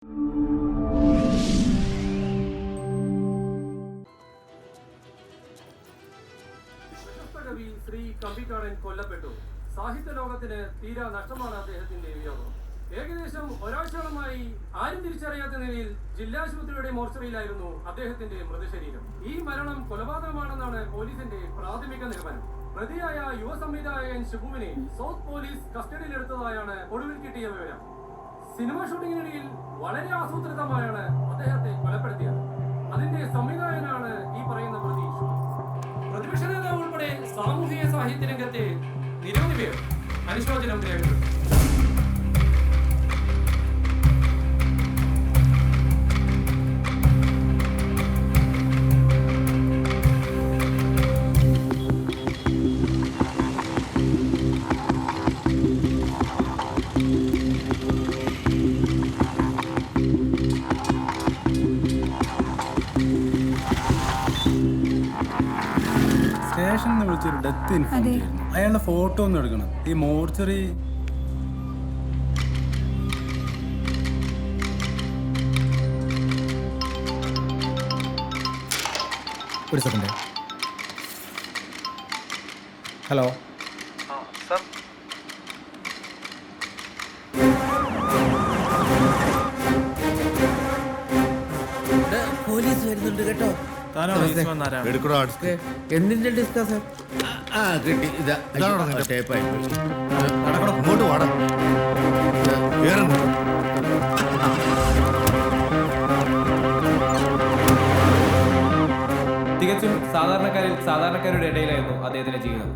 കവി ശ്രീ കമ്പിക്കാടൻ കൊല്ലപ്പെട്ടു. സാഹിത്യ ലോകത്തിന് തീരാ നഷ്ടമാണ് അദ്ദേഹത്തിന്റെ വിയോഗം. ഏകദേശം ഒരാഴ്ചയോളമായി ആരും തിരിച്ചറിയാത്ത നിലയിൽ ജില്ലാശുപത്രിയുടെ മോർച്ചറിയിലായിരുന്നു അദ്ദേഹത്തിന്റെ മൃതശരീരം. ഈ മരണം കൊലപാതകമാണെന്നാണ് പോലീസിന്റെ പ്രാഥമിക നിഗമനം. പ്രതിയായ യുവ സംവിധായകൻ ഷിബുവിനെ സൗത്ത് പോലീസ് കസ്റ്റഡിയിലെടുത്തതായാണ് ഒടുവിൽ കിട്ടിയ വിവരം. സിനിമ ഷൂട്ടിങ്ങിനിടയിൽ വളരെ ആസൂത്രിതമായാണ് അദ്ദേഹത്തെ കൊലപ്പെടുത്തിയത്. അതിന്റെ സംവിധായകനാണ് ഈ പറയുന്ന പ്രതി. പ്രതിപക്ഷ നേതാവ് ഉൾപ്പെടെ സാമൂഹിക സാഹിത്യ രംഗത്തെ നിരവധി പേർ അനുശോചനം രേഖപ്പെടുത്തി. സ്റ്റേഷനിൽ വിളിച്ചൊരു ഡെത്ത് ഇൻഫോം ചെയ്യുന്നു. അയാളുടെ ഫോട്ടോ ഒന്ന് എടുക്കണം. ഈ മോർച്ചറി ഒരു സെക്കൻഡ്. ഹലോ സർ, പോലീസ് വരുന്നുണ്ട് കേട്ടോ. എന്തിന്റെ ഡിസ്കസ്? കിട്ടി. ടേപ്പായി ഇങ്ങോട്ട് വാടാ. തികച്ചും സാധാരണക്കാരുടെ ഇടയിലായിരുന്നു അദ്ദേഹത്തിന്റെ ജീവിതം.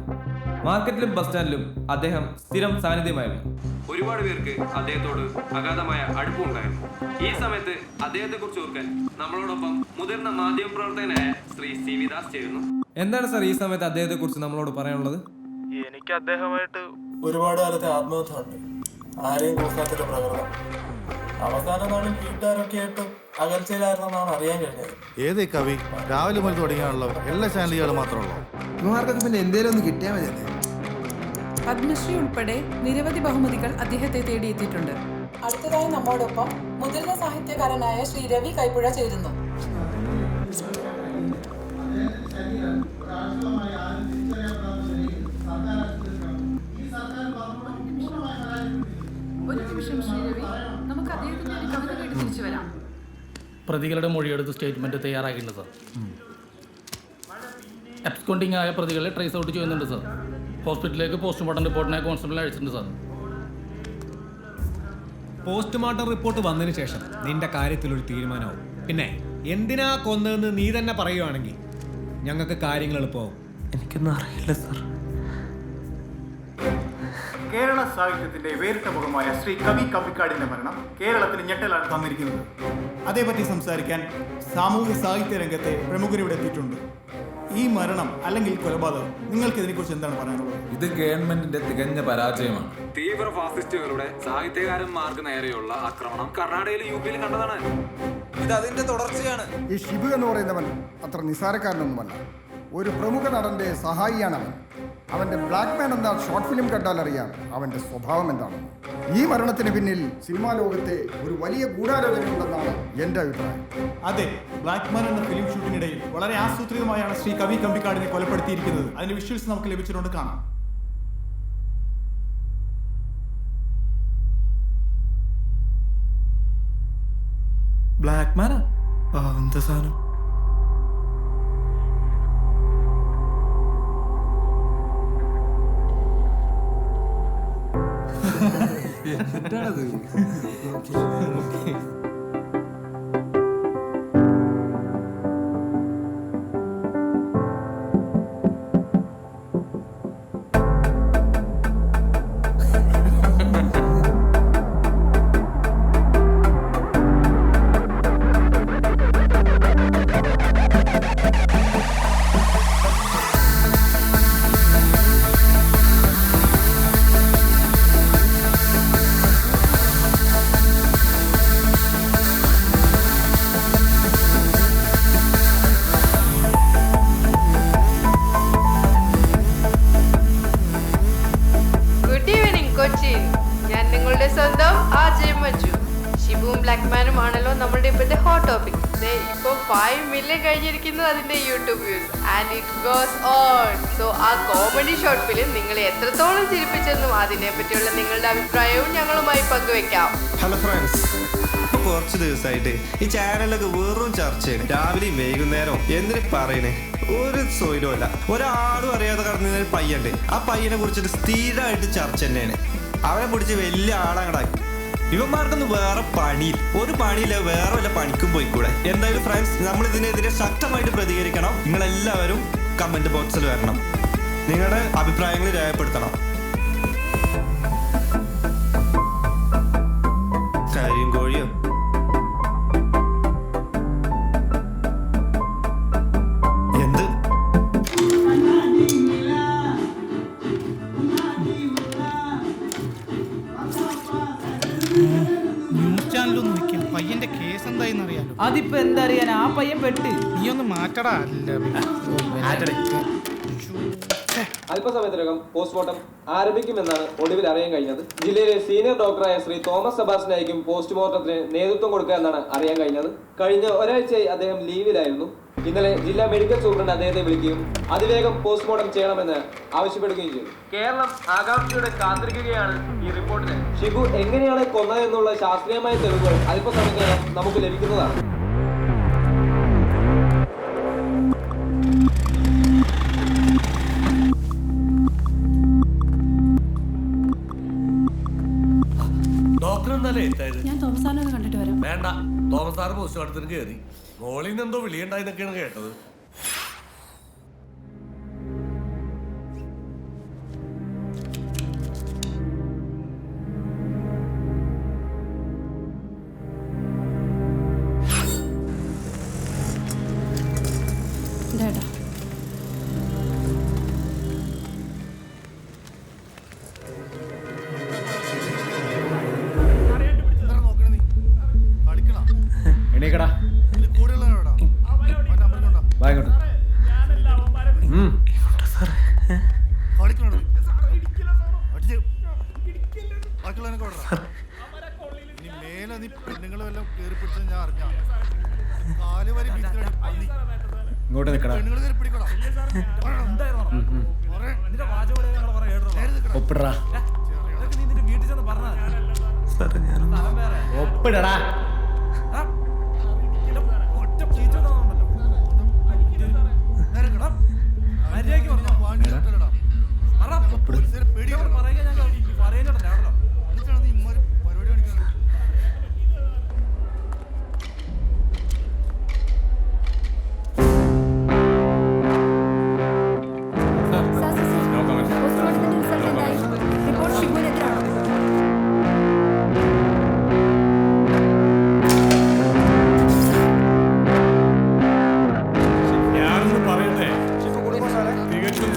മാർക്കറ്റിലും ബസ് സ്റ്റാൻഡിലും അദ്ദേഹം സ്ഥിരം സാന്നിധ്യമായിരുന്നു. ഒരുപാട് പേർക്ക് അദ്ദേഹത്തോട് അഗാധമായ അടുപ്പമുണ്ടായിരുന്നു. ഈ സമയത്ത് അദ്ദേഹത്തെ കുറിച്ച് ഓർക്കാൻ നമ്മളോടൊപ്പം മുതിർന്ന മാധ്യമപ്രവർത്തകനായ ശ്രീ സി വി ദാസ് ചേരുന്നു. എന്താണ് സാർ ഈ സമയത്ത് അദ്ദേഹത്തെ കുറിച്ച് നമ്മളോട് പറയാനുള്ളത്? എനിക്ക് അദ്ദേഹമായിട്ട് ഒരുപാട് കാലത്തെ ആത്മബന്ധം ഉണ്ട്. ആരെയും നോക്കാത്തൊരു പ്രകൃതം. അവസാന നാളിൽ വീട്ടുകാരൊക്കെ ആയിട്ട് അകൽച്ചയിലായിരുന്നെന്നാണ് അറിയാൻ കഴിഞ്ഞത്. ഏതേ കവി രാവിലെ മുതൽ തുടങ്ങിയാണല്ലോ. എല്ലാ ചാനലുകളും മാത്രമല്ലോ. ഇവർക്ക് പിന്നെ എന്തേലും ഒന്ന് കിട്ടിയാൽ മതി. പത്മശ്രീ ഉൾപ്പെടെ നിരവധി ബഹുമതികൾ അദ്ദേഹത്തെ തേടിയെത്തിയിട്ടുണ്ട്. അടുത്തതായി നമ്മോടൊപ്പം മുതിർന്ന സാഹിത്യകാരനായ ശ്രീ രവി കൈപ്പുഴ ചേരുന്നു. ഒരു നിമിഷം ശ്രീ രവി, നമുക്ക് അദ്ദേഹത്തിന്റെ ഒരു കവിത കേട്ട് തിരിച്ചു വരാം. പ്രതികളുടെ മൊഴിയെടുത്ത് സ്റ്റേറ്റ്മെന്റ് തയ്യാറാക്കിയിട്ടുണ്ട് സാർ. അബ്സ്കോണ്ടിങ് ആയ പ്രതികളെ ട്രേസ് ഔട്ട് ചെയ്യുന്നുണ്ട് സാർ. ഹോസ്പിറ്റലിലേക്ക് പോസ്റ്റ്മോർട്ടം റിപ്പോർട്ടിനെ കോൺസ്റ്റബിളിനെ അയച്ചിട്ടുണ്ട് സാർ. പോസ്റ്റ്മോർട്ടം റിപ്പോർട്ട് വന്നതിന് ശേഷം നിന്റെ കാര്യത്തിലൊരു തീരുമാനമാവും. പിന്നെ എന്തിനാ കൊന്നതെന്ന് നീ തന്നെ പറയുവാണെങ്കിൽ ഞങ്ങൾക്ക് കാര്യങ്ങൾ എളുപ്പമാവും. എനിക്കൊന്നും അറിയില്ല സാർ. കേരള സാഹിത്യത്തിന്റെ വേറിട്ട മുഖമായ ശ്രീ കവി കമ്പിക്കാടിന്റെ മരണം കേരളത്തിന് ഞെട്ടലാണ് തന്നിരിക്കുന്നത്. അതേപറ്റി സംസാരിക്കാൻ സാമൂഹ്യ സാഹിത്യ രംഗത്തെ പ്രമുഖരിവിടെ എത്തിയിട്ടുണ്ട്. ഈ മരണം അല്ലെങ്കിൽ കൊലപാതകം നിങ്ങൾക്ക് ഇതിനെക്കുറിച്ച് എന്താണ് പറയാനുള്ളത്? ഇത് ഗവൺമെന്റിന്റെ തികഞ്ഞ പരാജയമാണ്. തീവ്ര ഫാസിസ്റ്റുകളുടെ സാഹിത്യകാരന്മാർക്ക് നേരെയുള്ള ആക്രമണം കർണാടകയിലും യു പിയിലും കണ്ടതാണ്. ഇത് അതിന്റെ തുടർച്ചയാണ്. ഈ ഷിബു എന്ന് പറയുന്നവൻ അത്ര നിസാരക്കാരനൊന്നുമല്ല. ഒരു പ്രമുഖ നടന്റെ സഹായിയാണ് അവൻ. അവന്റെ ബ്ലാക്ക് മാൻ എന്ന ഷോർട്ട് ഫിലിം കണ്ടാൽ അറിയാം അവന്റെ സ്വഭാവം എന്താണെന്ന്. ഈ മരണത്തിന് പിന്നിൽ സിനിമാ ലോകത്തെ ഒരു വലിയ ഗൂഢാലോചനയുണ്ടെന്നാണ് എന്റെ അഭിപ്രായം. അതെ, ബ്ലാക്ക് മാൻ എന്ന ഫിലിം ഷൂട്ടിനിടയിൽ വളരെ ആസൂത്രിതമായാണ് ശ്രീ കവി കമ്പിക്കാടിനെ കൊലപ്പെടുത്തിയിരിക്കുന്നത്. അതിന്റെ വിഷ്വൽസ് നമുക്ക് ലഭിച്ചിട്ടുണ്ട്, കാണാം. ബ്ലാക്ക് മാനാ? എന്താ സാധനം? എന്നിട്ടാണത് ആണല്ലോ നമ്മളുടെ ഇപ്പോഴത്തെ ഹോട്ട് ടോപ്പിക്. ഇപ്പോൾ 5 മില്യൺ കഴിഞ്ഞിരിക്കുന്നു അതിന്റെ YouTube views and it goes on. So ആ കോമഡി ഷോർട്ട് ഫിലിം നിങ്ങളെ എത്രത്തോളം ചിരിപ്പിച്ചെന്നും അതിനെ പറ്റിയുള്ള നിങ്ങളുടെ അഭിപ്രായവും ഞങ്ങളുമായി പങ്കുവെക്കാം. ഹലോ ഫ്രണ്ട്സ്, ഇപ്പൊ കുറച്ച് ദിവസമായിട്ട് ഈ ചാനലൊക്കെ വെറും ചർച്ചയാണ്. രാവിലെയും വൈകുന്നേരവും എന്തിനു പറയണേ, ഒരു സൗകര്യമില്ല. ഒരാളും അറിയാതെ കടന്ന ഒരു പയ്യുണ്ട്. ആ പയ്യനെ കുറിച്ചിട്ട് സ്ഥിരമായിട്ട് ചർച്ച തന്നെയാണ്. അവനെ പിടിച്ച് വലിയ ആളങ്ങടാക്കി. ഇവന്മാർക്കൊന്നും വേറെ പണിയില്ല, ഒരു പണിയില്ല, വേറെ വല്ല പണിക്കും പോയിക്കൂടെ. എന്തായാലും ഫ്രണ്ട്സ്, നമ്മൾ ഇതിനെതിരെ ശക്തമായിട്ട് പ്രതികരിക്കണം. നിങ്ങളെല്ലാവരും കമന്റ് ബോക്സിൽ വരണം, നിങ്ങളുടെ അഭിപ്രായങ്ങൾ രേഖപ്പെടുത്തണം. കരിയും കോഴിയോ എന്ത് ന്യൂസ് ചാനലൊന്നും വെക്കും. പയ്യന്റെ കേസ് എന്തായെന്ന് അറിയാലോ. അതിപ്പോ എന്താ അറിയാൻ, ആ പയ്യൻ പെട്ട്. നീ ഒന്ന് മാറ്റടാ. അല്പസമയത്തിനകം പോസ്റ്റ്മോർട്ടം ആരംഭിക്കുമെന്നാണ് ഒടുവിൽ അറിയാൻ കഴിഞ്ഞത്. ജില്ലയിലെ സീനിയർ ഡോക്ടറായ ശ്രീ തോമസ് സെബാസ്റ്റ്യനായിരിക്കും പോസ്റ്റ്മോർട്ടത്തിന് നേതൃത്വം കൊടുക്കുക എന്നാണ് അറിയാൻ കഴിഞ്ഞത്. കഴിഞ്ഞ ഒരാഴ്ചയായി അദ്ദേഹം ലീവിലായിരുന്നു. ഇന്നലെ ജില്ലാ മെഡിക്കൽ സൂപ്രണ്ട് അദ്ദേഹത്തെ വിളിക്കുകയും അതിവേഗം പോസ്റ്റ്മോർട്ടം ചെയ്യണമെന്ന് ആവശ്യപ്പെടുകയും ചെയ്തു. കേരളം ആകാംക്ഷയോടെ കാത്തിരിക്കുകയാണ് ഈ റിപ്പോർട്ടിന്. ഷിബു എങ്ങനെയാണ് കൊന്നതെന്നുള്ള ശാസ്ത്രീയമായ തെളിവുകൾ അല്പസമയത്തിനകം നമുക്ക് ലഭിക്കുന്നതാണ്. ഞാൻ തോമസ് സാറിനെ ഒന്ന് കണ്ടിട്ട് വരാം. വേണ്ട, തോമസ് സാറ് പോസ്റ്റ്മോർട്ടത്തിന് കയറി. മോളിൽ നിന്ന് എന്തോ വിളിയുണ്ടായിന്നൊക്കെയാണ് കേട്ടത്. എണീക്കടാ, വായിക്കോട്ടെ. ഇങ്ങോട്ട് നിൽക്കടാ. ഒപ്പിടടാ, ഒപ്പിടടാ.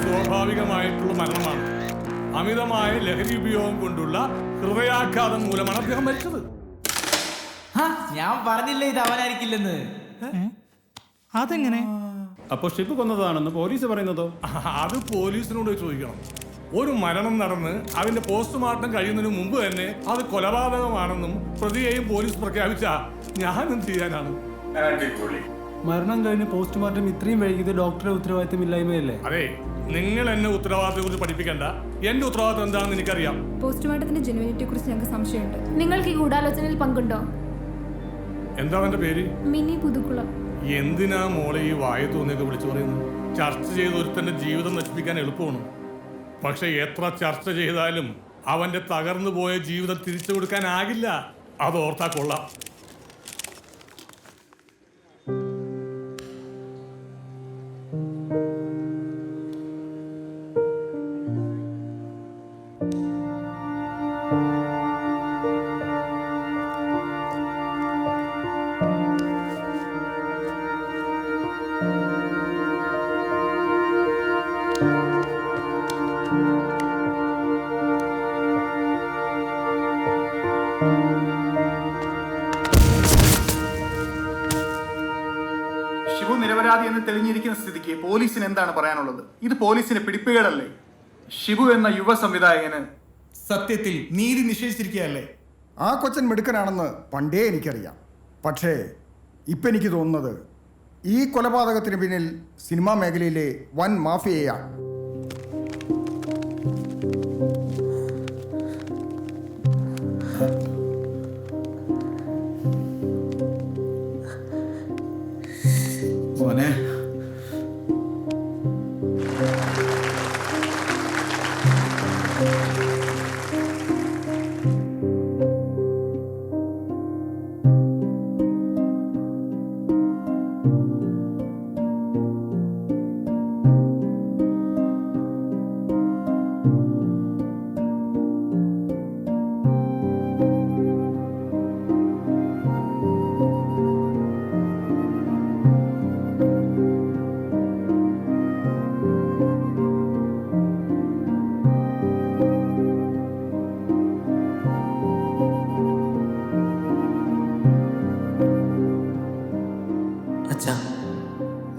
സ്വാഭാവികമായിട്ടുള്ള മരണമാണ്. അമിതമായ ലഹരി ഉപയോഗം കൊണ്ടുള്ള ഹൃദയാഘാതം മൂലമാണ് അദ്ദേഹം മരിച്ചത്. ഞാൻ പറഞ്ഞില്ലേ ഇത് അവനായിരിക്കില്ലെന്ന്. അതെങ്ങനെ? അപ്പൊ ഷിപ്പ് കൊന്നതാണെന്ന് പോലീസ് പറയുന്നതോ? അത് പോലീസിനോട് ചോദിക്കണം. ഒരു മരണം നടന്ന് അതിന്റെ പോസ്റ്റ്മോർട്ടം കഴിയുന്നതിന് മുമ്പ് തന്നെ അത് കൊലപാതകമാണെന്നും പ്രതിയെയും പോലീസ് പ്രഖ്യാപിച്ച ഞാൻ എന്ത് ചെയ്യാനാണ്? മരണം കഴിഞ്ഞ് പോസ്റ്റ്മോർട്ടം ഇത്രയും വൈകിയത് ഡോക്ടറെ ഉത്തരവാദിത്തം ഇല്ലായ്മയല്ലേ? അതെ, നിങ്ങൾ എന്നെ ഉത്തരവാദിത്തത്തെ കുറിച്ച് പഠിപ്പിക്കണ്ട. എന്റെ ഉത്തരവാദിത്തം എന്താണെന്ന് എനിക്കറിയാം. പോസ്റ്റ്മോർട്ടത്തിന്റെ ജെനുവിനിറ്റിയെ കുറിച്ച് ഞങ്ങൾക്ക് സംശയമുണ്ട്. നിങ്ങൾക്ക് ഈ ഗൂഢാലോചനയിൽ പങ്കുണ്ടോ? എന്താ എന്റെ പേര്? മിനി പുതുക്കുളം. എന്തിനാ മോളെ ഈ വായ തോന്നിയൊക്കെ വിളിച്ചു പറയുന്നത്? ചർച്ച ചെയ്ത് ഒരുത്തന്റെ ജീവിതം നശിപ്പിക്കാൻ എളുപ്പമാണ്. പക്ഷെ എത്ര ചർച്ച ചെയ്താലും അവന്റെ തകർന്നു പോയ ജീവിതം തിരിച്ചു കൊടുക്കാനാകില്ല. അത് ഓർത്താ കൊള്ളാം. ഷിബു നിരപരാധി എന്ന് തെളിഞ്ഞിരിക്കുന്ന സ്ഥിതിക്ക് പോലീസിന് എന്താണ് പറയാനുള്ളത്? ഇത് പോലീസിന്റെ പിടിപ്പുകേടല്ലേ? ഷിബു എന്ന യുവ സംവിധായകന് സത്യത്തിൽ നീതി നിഷേധിച്ചിരിക്കുകയല്ലേ? ആ കൊച്ചൻ മിടുക്കനാണെന്ന് പണ്ടേ എനിക്കറിയാം. പക്ഷേ ഇപ്പം എനിക്ക് തോന്നുന്നത് ഈ കൊലപാതകത്തിന് പിന്നിൽ സിനിമാ മേഖലയിലെ വൻ മാഫിയയാണ്. മോനെ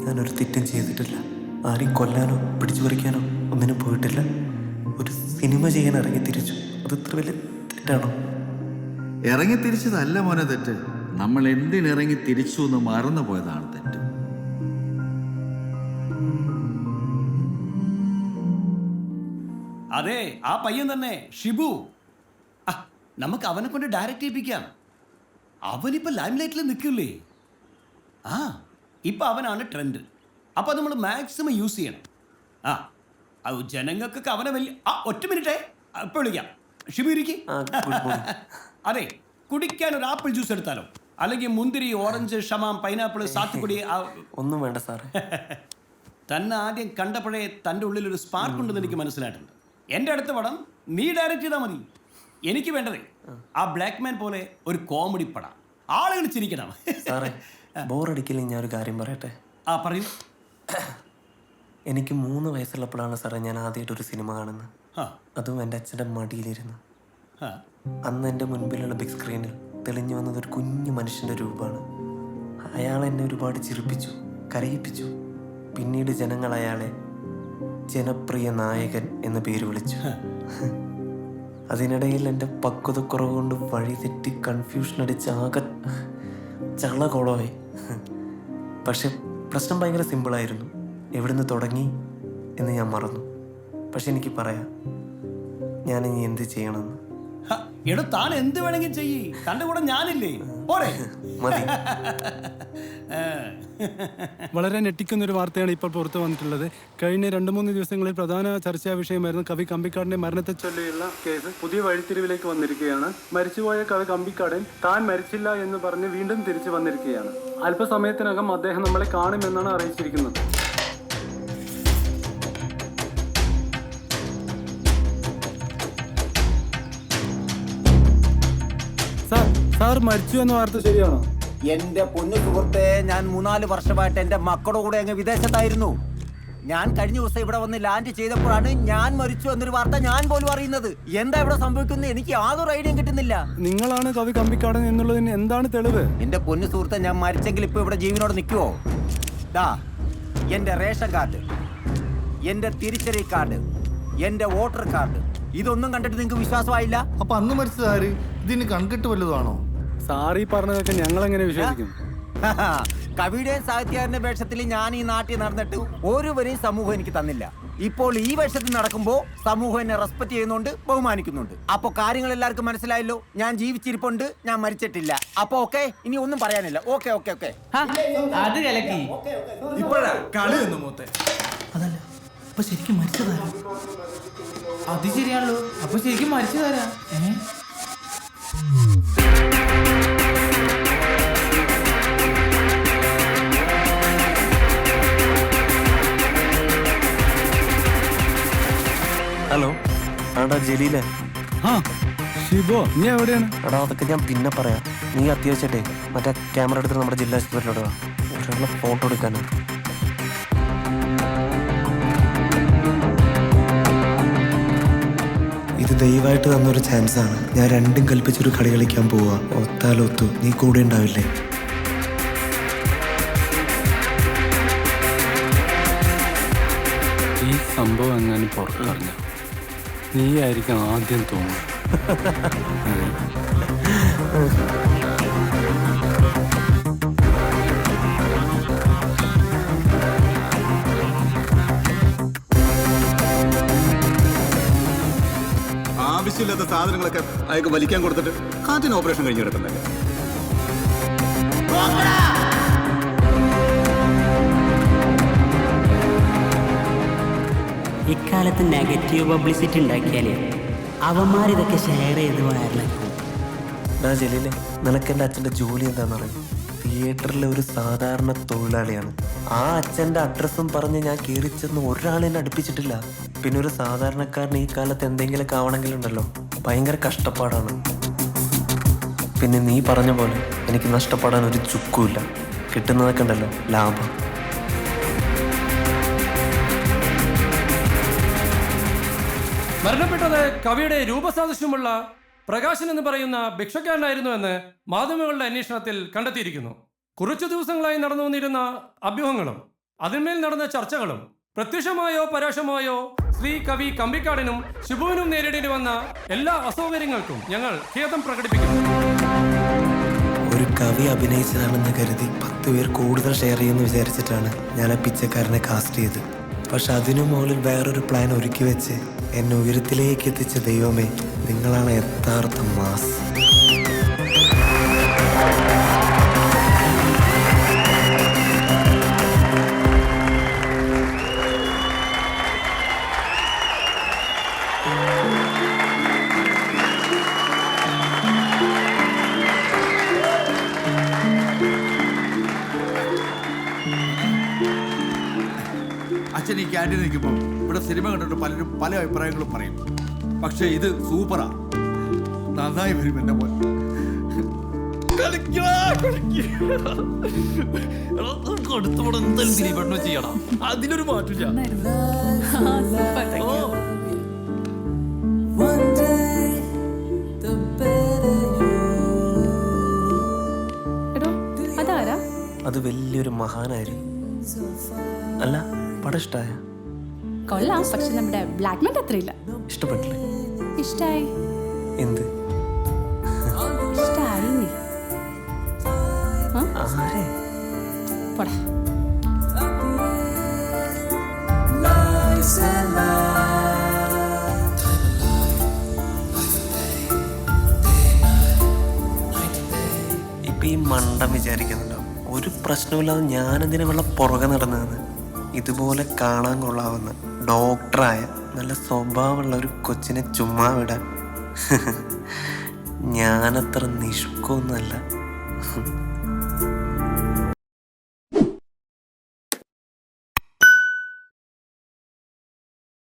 ഞാനൊരു തെറ്റും ചെയ്തിട്ടില്ല. ആരെയും കൊല്ലാനോ പിടിച്ചു പറിക്കാനോ ഒന്നിനും പോയിട്ടില്ല. ഒരു സിനിമ ചെയ്യാൻ ഇറങ്ങി തിരിച്ചു. അത് ഇത്ര വലിയ തെറ്റാണോ? ഇറങ്ങി തിരിച്ചതല്ല മോനെ തെറ്റ്. നമ്മൾ എന്തിനിറങ്ങി തിരിച്ചു എന്ന് മറന്നു പോയതാണ് തെറ്റ്. അതെ, ആ പയ്യൻ തന്നെ, ഷിബു. നമുക്ക് അവനെ കൊണ്ട് ഡയറക്റ്റ് ചെയ്യിപ്പിക്കാം. അവനിപ്പോ ലൈം ലൈറ്റിൽ നിൽക്കില്ലേ? ഇപ്പൊ അവനാണ് ട്രെൻഡ്. അപ്പൊ നമ്മൾ മാക്സിമം യൂസ് ചെയ്യണം. ജനങ്ങൾക്കൊക്കെ അവനെ വലിയ ഒറ്റ മിനിറ്റേ, ഇപ്പൊ വിളിക്കാം. ഷിബു ഇരിക്കി. അതെ, കുടിക്കാൻ ഒരു ആപ്പിൾ ജ്യൂസ് എടുത്താലോ? അല്ലെങ്കിൽ മുന്തിരി, ഓറഞ്ച്, ഷമാം, പൈനാപ്പിൾ, സാത്തുക്കുടി? ഒന്നും വേണ്ട സാറേ. തന്നെ ആദ്യം കണ്ടപ്പോഴേ തൻ്റെ ഉള്ളിൽ ഒരു സ്പാർക്ക് ഉണ്ടെന്ന് എനിക്ക് മനസ്സിലായിട്ടുണ്ട്. എൻ്റെ അടുത്ത പടം നീ ഡയറക്റ്റ് ചെയ്താൽ മതി. എനിക്ക് വേണ്ടതേ ആ ബ്ലാക്ക് മാൻ പോലെ ഒരു കോമഡി പടം. ആളുകൾ ചിരിക്കണം. സാറേ, ബോറടിക്കില്ലെങ്കിൽ ഞാൻ ഒരു കാര്യം പറയട്ടെ? പറയൂ. എനിക്ക് 3 വയസ്സുള്ളപ്പോഴാണ് സാറേ ഞാൻ ആദ്യമായിട്ടൊരു സിനിമ കാണുന്നത്. അതും എൻ്റെ അച്ഛൻ്റെ മടിയിലിരുന്ന്. അന്ന് എൻ്റെ മുൻപിലുള്ള ബിഗ് സ്ക്രീനിൽ തെളിഞ്ഞു വന്നത് ഒരു കുഞ്ഞു മനുഷ്യൻ്റെ രൂപമാണ്. അയാൾ എന്നെ ഒരുപാട് ചിരിപ്പിച്ചു, കരയിപ്പിച്ചു. പിന്നീട് ജനങ്ങൾ അയാളെ ജനപ്രിയ നായകൻ എന്ന പേര് വിളിച്ചു. അതിനിടയിൽ എൻ്റെ പക്വതക്കുറവ് കൊണ്ട് വഴി തെറ്റി കൺഫ്യൂഷൻ അടിച്ച് ആകെ ചളകോളമായി. പക്ഷെ പ്രശ്നം ഭയങ്കര സിമ്പിളായിരുന്നു. എവിടുന്ന് തുടങ്ങി എന്ന് ഞാൻ മറന്നു. പക്ഷെ എനിക്ക് പറയാം, ഞാനിനി എന്ത് ചെയ്യണമെന്ന്. എടോ, താൻ എന്ത് വേണമെങ്കിൽ ചെയ്യ്. തൻ്റെ കൂടെ ഞാനില്ലേ? പോരെ? മതി. വളരെ ഞെട്ടിക്കുന്നൊരു വാർത്തയാണ് ഇപ്പോൾ പുറത്തു വന്നിട്ടുള്ളത്. കഴിഞ്ഞ 2-3 ദിവസങ്ങളിൽ പ്രധാന ചർച്ചാ വിഷയമായിരുന്നു കവി കമ്പിക്കാടിന്റെ മരണത്തെ ചൊല്ലിയുള്ള കേസ് പുതിയ വഴിത്തിരിവിലേക്ക് വന്നിരിക്കുകയാണ്. മരിച്ചുപോയ കവി കമ്പിക്കാടൻ താൻ മരിച്ചില്ല എന്ന് പറഞ്ഞ് വീണ്ടും തിരിച്ചു വന്നിരിക്കുകയാണ്. അല്പസമയത്തിനകം അദ്ദേഹം നമ്മളെ കാണുമെന്നാണ് അറിയിച്ചിരിക്കുന്നത്. സാർ മരിച്ചു എന്ന വാർത്ത ശരിയാണോ? എന്റെ പൊന്നു സുഹൃത്തെ, ഞാൻ 3-4 വർഷമായിട്ട് എന്റെ മക്കളുടെ കൂടെ അങ്ങ് വിദേശത്തായിരുന്നു. ഞാൻ കഴിഞ്ഞ ദിവസം ഇവിടെ വന്ന് ലാൻഡ് ചെയ്തപ്പോഴാണ് ഞാൻ മരിച്ചു എന്നൊരു വാർത്ത ഞാൻ പോലും അറിയുന്നത്. എന്താ ഇവിടെ സംഭവിക്കുന്നത് എനിക്ക് യാതൊരു ഐഡിയയും കിട്ടുന്നില്ല. നിങ്ങളാണ് കവി കമ്പിക്കാടൻ എന്നുള്ളതിന് എന്താണ് തെളിവ്? എന്റെ പൊന്നു സുഹൃത്തെ, ഞാൻ മരിച്ചെങ്കിൽ ഇപ്പൊ ഇവിടെ ജീവനോട് നിൽക്കുവോ? എന്റെ റേഷൻ കാർഡ്, എന്റെ തിരിച്ചറിയൽ കാർഡ്, എന്റെ വോട്ടർ കാർഡ്, ഇതൊന്നും കണ്ടിട്ട് നിങ്ങൾക്ക് വിശ്വാസമായില്ല? അപ്പൊ അന്ന് മരിച്ചത് ആര്? ഇതിന് കൺകെട്ട് വല്ലതാണോ? സാറി പറഞ്ഞതൊക്കെ ഞങ്ങൾ എങ്ങനെ വിശ്വസിക്കും? കവിയുടെയും സാഹിത്യകാരന്റെ വേഷത്തിൽ ഞാൻ ഈ നാട്ടിൽ നടന്നിട്ട് ഒരുവരെയും സമൂഹം എനിക്ക് തന്നില്ല. ഇപ്പോൾ ഈ വേഷത്തിൽ നടക്കുമ്പോൾ സമൂഹം എന്നെ റെസ്പെക്ട് ചെയ്യുന്നുണ്ട്, ബഹുമാനിക്കുന്നുണ്ട്. അപ്പൊ കാര്യങ്ങൾ എല്ലാവർക്കും മനസ്സിലായല്ലോ. ഞാൻ ജീവിച്ചിരിപ്പുണ്ട്, ഞാൻ മരിച്ചിട്ടില്ല. അപ്പൊ ഓക്കെ, ഇനി ഒന്നും പറയാനില്ല. Okay okay okay. അത് കലക്കി. ഇപ്പോഴാ കളി ഒന്നും മൂത്തെ. അതല്ല, അപ്പൊ ശരിക്കും മരിച്ചതാരാ? അത് ശരിയാണല്ലോ. അപ്പൊ ശരിക്കും മരിച്ചതാരാ? ഹലോ, ആടാ ജലീലേ. ഷിബോ, നീ എവിടെയാണ്? എടാ, അതൊക്കെ ഞാൻ പിന്നെ പറയാം. നീ അത്യാവശ്യമായിട്ടേ മറ്റേ ക്യാമറ എടുത്തിട്ട് നമ്മുടെ ജില്ലാ ആശുപത്രിയിലോട്ട് വാ. ഒരാളെ ഫോട്ടോ എടുക്കാനാണ്. ഇത് ദയവായിട്ട് തന്നൊരു ചാൻസാണ്. ഞാൻ രണ്ടും കൽപ്പിച്ചൊരു കളി കളിക്കാൻ പോവാ. ഒത്താലൊത്തു, നീ കൂടെ ഉണ്ടാവില്ലേ? ഈ സംഭവം എങ്ങാനും പുറത്തറിഞ്ഞ നീയായിരിക്കും ആദ്യം തോന്നുന്നത്. ആവശ്യമില്ലാത്ത സാധനങ്ങളൊക്കെ അയാൾക്ക് വലിക്കാൻ കൊടുത്തിട്ട് കാറ്റിന് ഓപ്പറേഷൻ കഴിഞ്ഞ് കിടക്കുന്നല്ലേ. ഇക്കാലത്ത് നെഗറ്റീവ് പബ്ലിസിറ്റി ഉണ്ടാക്കിയാലേ അവന്മാരിതൊക്കെ ഷെയർ ചെയ്ത് വൈറലാക്കും. ജലീലെ, നിനക്ക് എൻ്റെ അച്ഛൻ്റെ ജോലി എന്താണെന്നറിയാം? തിയേറ്ററിലെ ഒരു സാധാരണ തൊഴിലാളിയാണ്. ആ അച്ഛൻ്റെ അഡ്രസ്സും പറഞ്ഞ് ഞാൻ കയറി ചെന്ന് ഒരാളെന്നെ അടുപ്പിച്ചിട്ടില്ല. പിന്നെ ഒരു സാധാരണക്കാരന് ഈ കാലത്ത് എന്തെങ്കിലുമൊക്കെ ആവണമെങ്കിലുണ്ടല്ലോ ഭയങ്കര കഷ്ടപ്പാടാണ്. പിന്നെ നീ പറഞ്ഞ പോലെ എനിക്ക് നഷ്ടപ്പെടാൻ ഒരു ചുക്കുമില്ല. കിട്ടുന്നതൊക്കെ ഉണ്ടല്ലോ ലാഭം. മരണപ്പെട്ടത് കവിയുടെ രൂപസാദൃശ്യമുള്ള പ്രകാശൻ എന്ന് പറയുന്ന ഭിക്ഷക്കാരനായിരുന്നുവെന്ന് മാധ്യമങ്ങളുടെ അന്വേഷണത്തിൽ കണ്ടെത്തിയിരിക്കുന്നു. കുറച്ചു ദിവസങ്ങളായി നടന്നു വന്നിരുന്ന അഭ്യൂഹങ്ങളും അതിന്മേൽ നടന്ന ചർച്ചകളും പ്രത്യക്ഷമായോ പരോക്ഷമായോ ശ്രീ കവി കമ്പിക്കാടിനും ശിബുവിനും നേരിടേണ്ടി വന്ന എല്ലാ അസൗകര്യങ്ങൾക്കും ഞങ്ങൾ ഖേദം പ്രകടിപ്പിക്കുന്നു. ഒരു കവി അഭിനയിച്ചതാണെന്ന് കരുതി 10 പേർ കൂടുതൽ ഷെയർ ചെയ്യുമെന്ന് വിചാരിച്ചിട്ടാണ് ഞാൻ ആ പിച്ചക്കാരനെ കാസ്റ്റ് ചെയ്ത്. പക്ഷെ അതിനു മുകളിൽ വേറൊരു പ്ലാൻ ഒരുക്കി വെച്ച് എന്നെ ഉയരത്തിലേക്ക് എത്തിച്ച ദൈവമേ, നിങ്ങളാണ് യഥാർത്ഥ മാസ്. അച്ഛൻ ഈ ക്യാൻറ്റീൻ നിൽക്കുമ്പോൾ ഇവിടെ സിനിമ കണ്ടിട്ട് പലരും പല അഭിപ്രായങ്ങളും പറയും. പക്ഷേ ഇത് സൂപ്പറാ, നന്നായി വരും എൻ്റെ മോൻ. ചെയ്യണം, അതിനൊരു മാറ്റില്ല. അത് വലിയൊരു മഹാനായിരുന്നു. അല്ല, പടം ഇഷ്ടായ? കൊള്ളാം, പക്ഷെ നമ്മുടെ ബ്ലാക്ക് മാൻ അത്രയില്ല. ഇഷ്ടപ്പെട്ടില്ലേ? ഇഷ്ടായി. എന്ത് ഇഷ്ടായി? ആരെ? പോടാ. ഇപ്പൊ ഈ മണ്ടം വിചാരിക്കുന്നുണ്ടോ ഒരു പ്രശ്നമില്ലാതെ ഞാനെന്തിനാ വെള്ള പുറകെ നടന്നതെന്ന്? ഇതുപോലെ കാണാൻ കൊള്ളാവുന്ന ഡോക്ടറായ നല്ല സ്വഭാവമുള്ള ഒരു കൊച്ചിനെ ചുമ്മാ വിടാൻ ഞാനത്ര നിഷ്കൊന്നല്ല.